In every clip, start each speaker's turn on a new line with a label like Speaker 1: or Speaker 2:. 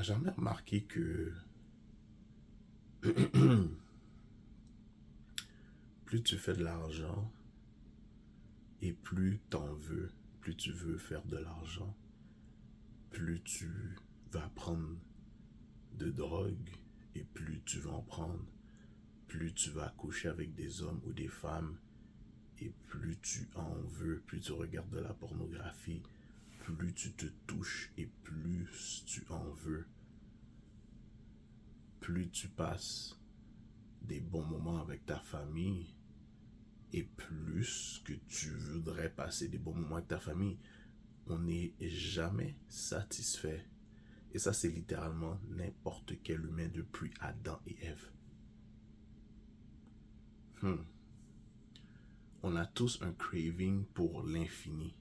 Speaker 1: jamais remarqué que plus tu fais de l'argent et plus t'en veux, plus tu veux faire de l'argent, plus tu vas prendre de drogue et plus tu vas en prendre, plus tu vas coucher avec des hommes ou des femmes et plus tu en veux, plus tu regardes de la pornographie, plus tu te touches et plus tu en veux, plus tu passes des bons moments avec ta famille et plus que tu voudrais passer des bons moments avec ta famille, on n'est jamais satisfait. Et ça, c'est littéralement n'importe quel humain depuis Adam et Ève. On a tous un craving pour l'infini,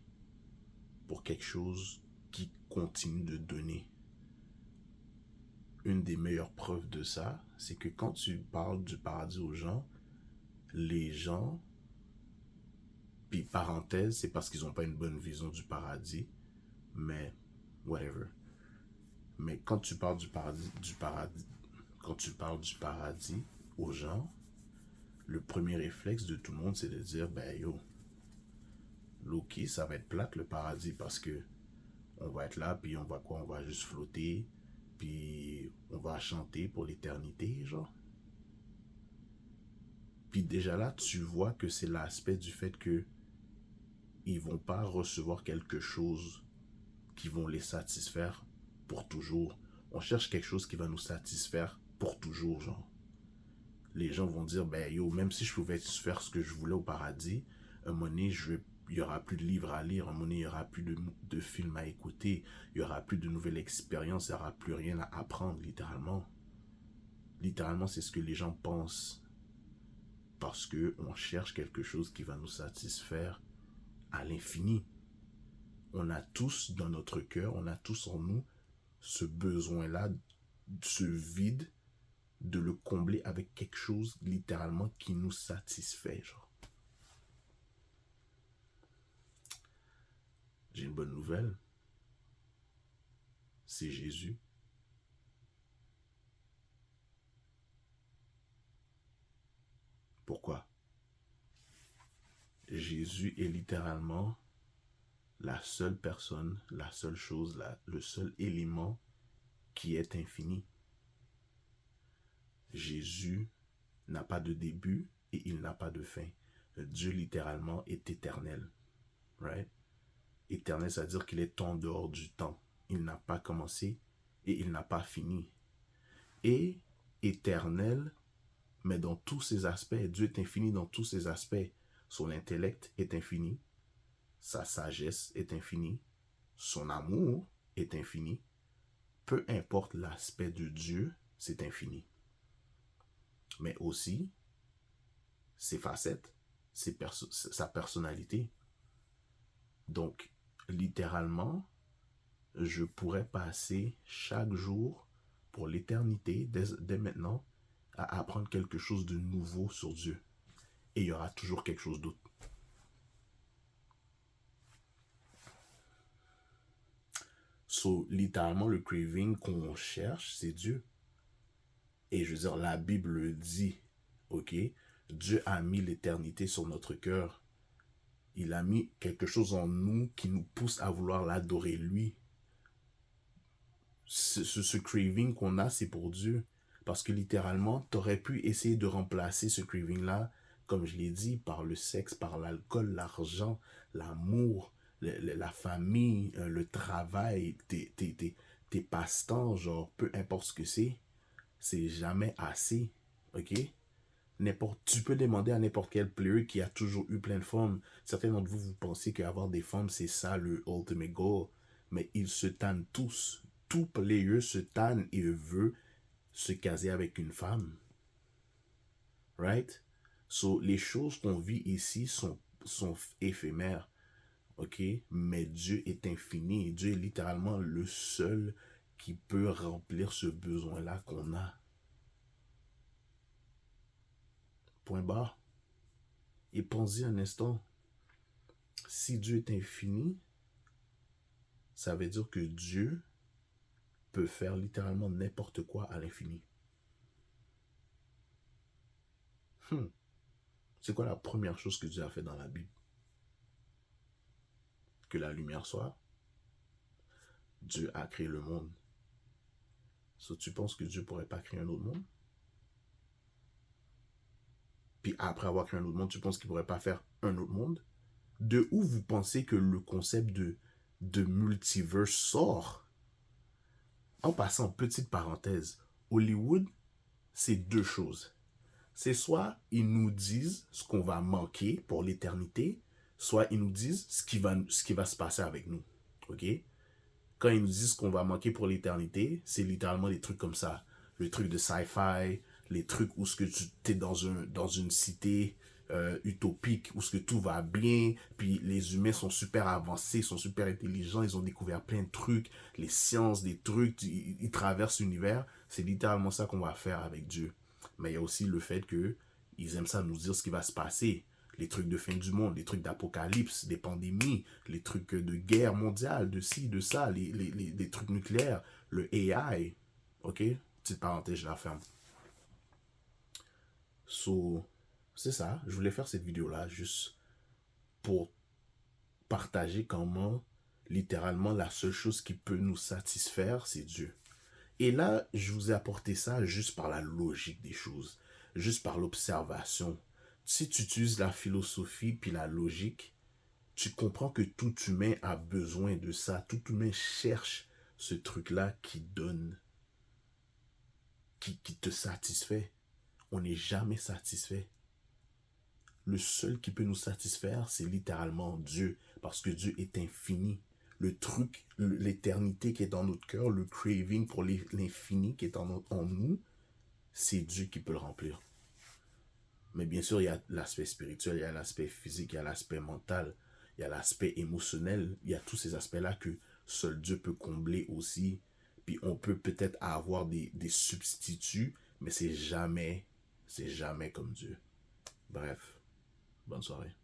Speaker 1: pour quelque chose qui continue de donner. Une des meilleures preuves de ça, c'est que quand tu parles du paradis aux gens, les gens, puis parenthèse, c'est parce qu'ils n'ont pas une bonne vision du paradis, mais whatever. Mais quand tu parles quand tu parles du paradis aux gens, le premier réflexe de tout le monde, c'est de dire, ben yo, Loki, ça va être plate le paradis parce que on va être là, puis on va quoi? On va juste flotter, puis on va chanter pour l'éternité, genre. Puis déjà là, tu vois que c'est l'aspect du fait que ils vont pas recevoir quelque chose qui vont les satisfaire pour toujours. On cherche quelque chose qui va nous satisfaire pour toujours, genre. Les gens vont dire, ben yo, même si je pouvais faire ce que je voulais au paradis, un moment donné, il n'y aura plus de livres à lire, un moment donné, il n'y aura plus de films à écouter, il n'y aura plus de nouvelles expériences, il n'y aura plus rien à apprendre, littéralement. Littéralement, c'est ce que les gens pensent. Parce qu'on cherche quelque chose qui va nous satisfaire à l'infini. On a tous dans notre cœur, on a tous en nous ce besoin-là, ce vide, de le combler avec quelque chose littéralement qui nous satisfait, genre. J'ai une bonne nouvelle, c'est Jésus. Pourquoi? Jésus est littéralement la seule personne, la seule chose, le seul élément qui est infini. Jésus n'a pas de début et il n'a pas de fin. Dieu littéralement est éternel. Right? Éternel, c'est-à-dire qu'il est en dehors du temps. Il n'a pas commencé et il n'a pas fini. Et éternel, mais dans tous ses aspects, Dieu est infini dans tous ses aspects. Son intellect est infini, sa sagesse est infinie, son amour est infini. Peu importe l'aspect de Dieu, c'est infini. Mais aussi, ses facettes, sa personnalité. Donc, littéralement, je pourrais passer chaque jour pour l'éternité, dès maintenant, à apprendre quelque chose de nouveau sur Dieu. Et il y aura toujours quelque chose d'autre. So, littéralement, le craving qu'on cherche, c'est Dieu. Et je veux dire, la Bible le dit, ok? Dieu a mis l'éternité sur notre cœur. Il a mis quelque chose en nous qui nous pousse à vouloir l'adorer lui. Ce craving qu'on a, c'est pour Dieu. Parce que littéralement, tu aurais pu essayer de remplacer ce craving-là, comme je l'ai dit, par le sexe, par l'alcool, l'argent, l'amour, la famille, le travail, tes passe-temps, genre, peu importe ce que c'est jamais assez. Ok? Tu peux demander à n'importe quel player qui a toujours eu plein de femmes. Certains d'entre vous, vous pensez qu'avoir des femmes, c'est ça le ultimate goal. Mais ils se tannent tous. Tout player se tanne et veut se caser avec une femme. Right? So, les choses qu'on vit ici sont éphémères. Ok? Mais Dieu est infini. Dieu est littéralement le seul qui peut remplir ce besoin-là qu'on a. Point barre. Et pensez un instant. Si Dieu est infini, ça veut dire que Dieu peut faire littéralement n'importe quoi à l'infini. C'est quoi la première chose que Dieu a fait dans la Bible? Que la lumière soit. Dieu a créé le monde. So, tu penses que Dieu pourrait pas créer un autre monde? Puis après avoir créé un autre monde, tu penses qu'il pourrait pas faire un autre monde? De où vous pensez que le concept de multiverse sort? En passant, petite parenthèse, Hollywood, c'est deux choses. C'est soit ils nous disent ce qu'on va manquer pour l'éternité, soit ils nous disent ce qui va se passer avec nous. OK? Quand ils nous disent ce qu'on va manquer pour l'éternité, c'est littéralement des trucs comme ça. Le truc de sci-fi, les trucs où ce que tu es dans une cité utopique, où ce que tout va bien, puis les humains sont super avancés, sont super intelligents, ils ont découvert plein de trucs, les sciences, des trucs, ils traversent l'univers. C'est littéralement ça qu'on va faire avec Dieu. Mais il y a aussi le fait que ils aiment ça nous dire ce qui va se passer. Les trucs de fin du monde, les trucs d'apocalypse, des pandémies, les trucs de guerre mondiale, de ci, de ça, les trucs nucléaires, le AI. OK? Petite parenthèse, je la ferme. So, c'est ça. Je voulais faire cette vidéo-là juste pour partager comment, littéralement, la seule chose qui peut nous satisfaire, c'est Dieu. Et là, je vous ai apporté ça juste par la logique des choses, juste par l'observation. Si tu utilises la philosophie puis la logique, tu comprends que tout humain a besoin de ça. Tout humain cherche ce truc-là qui donne, qui te satisfait. On n'est jamais satisfait. Le seul qui peut nous satisfaire, c'est littéralement Dieu, parce que Dieu est infini. Le truc, l'éternité qui est dans notre cœur, le craving pour l'infini qui est en nous, c'est Dieu qui peut le remplir. Mais bien sûr, il y a l'aspect spirituel, il y a l'aspect physique, il y a l'aspect mental, il y a l'aspect émotionnel, il y a tous ces aspects-là que seul Dieu peut combler aussi. Puis on peut peut-être avoir des substituts, mais c'est jamais comme Dieu. Bref, bonne soirée.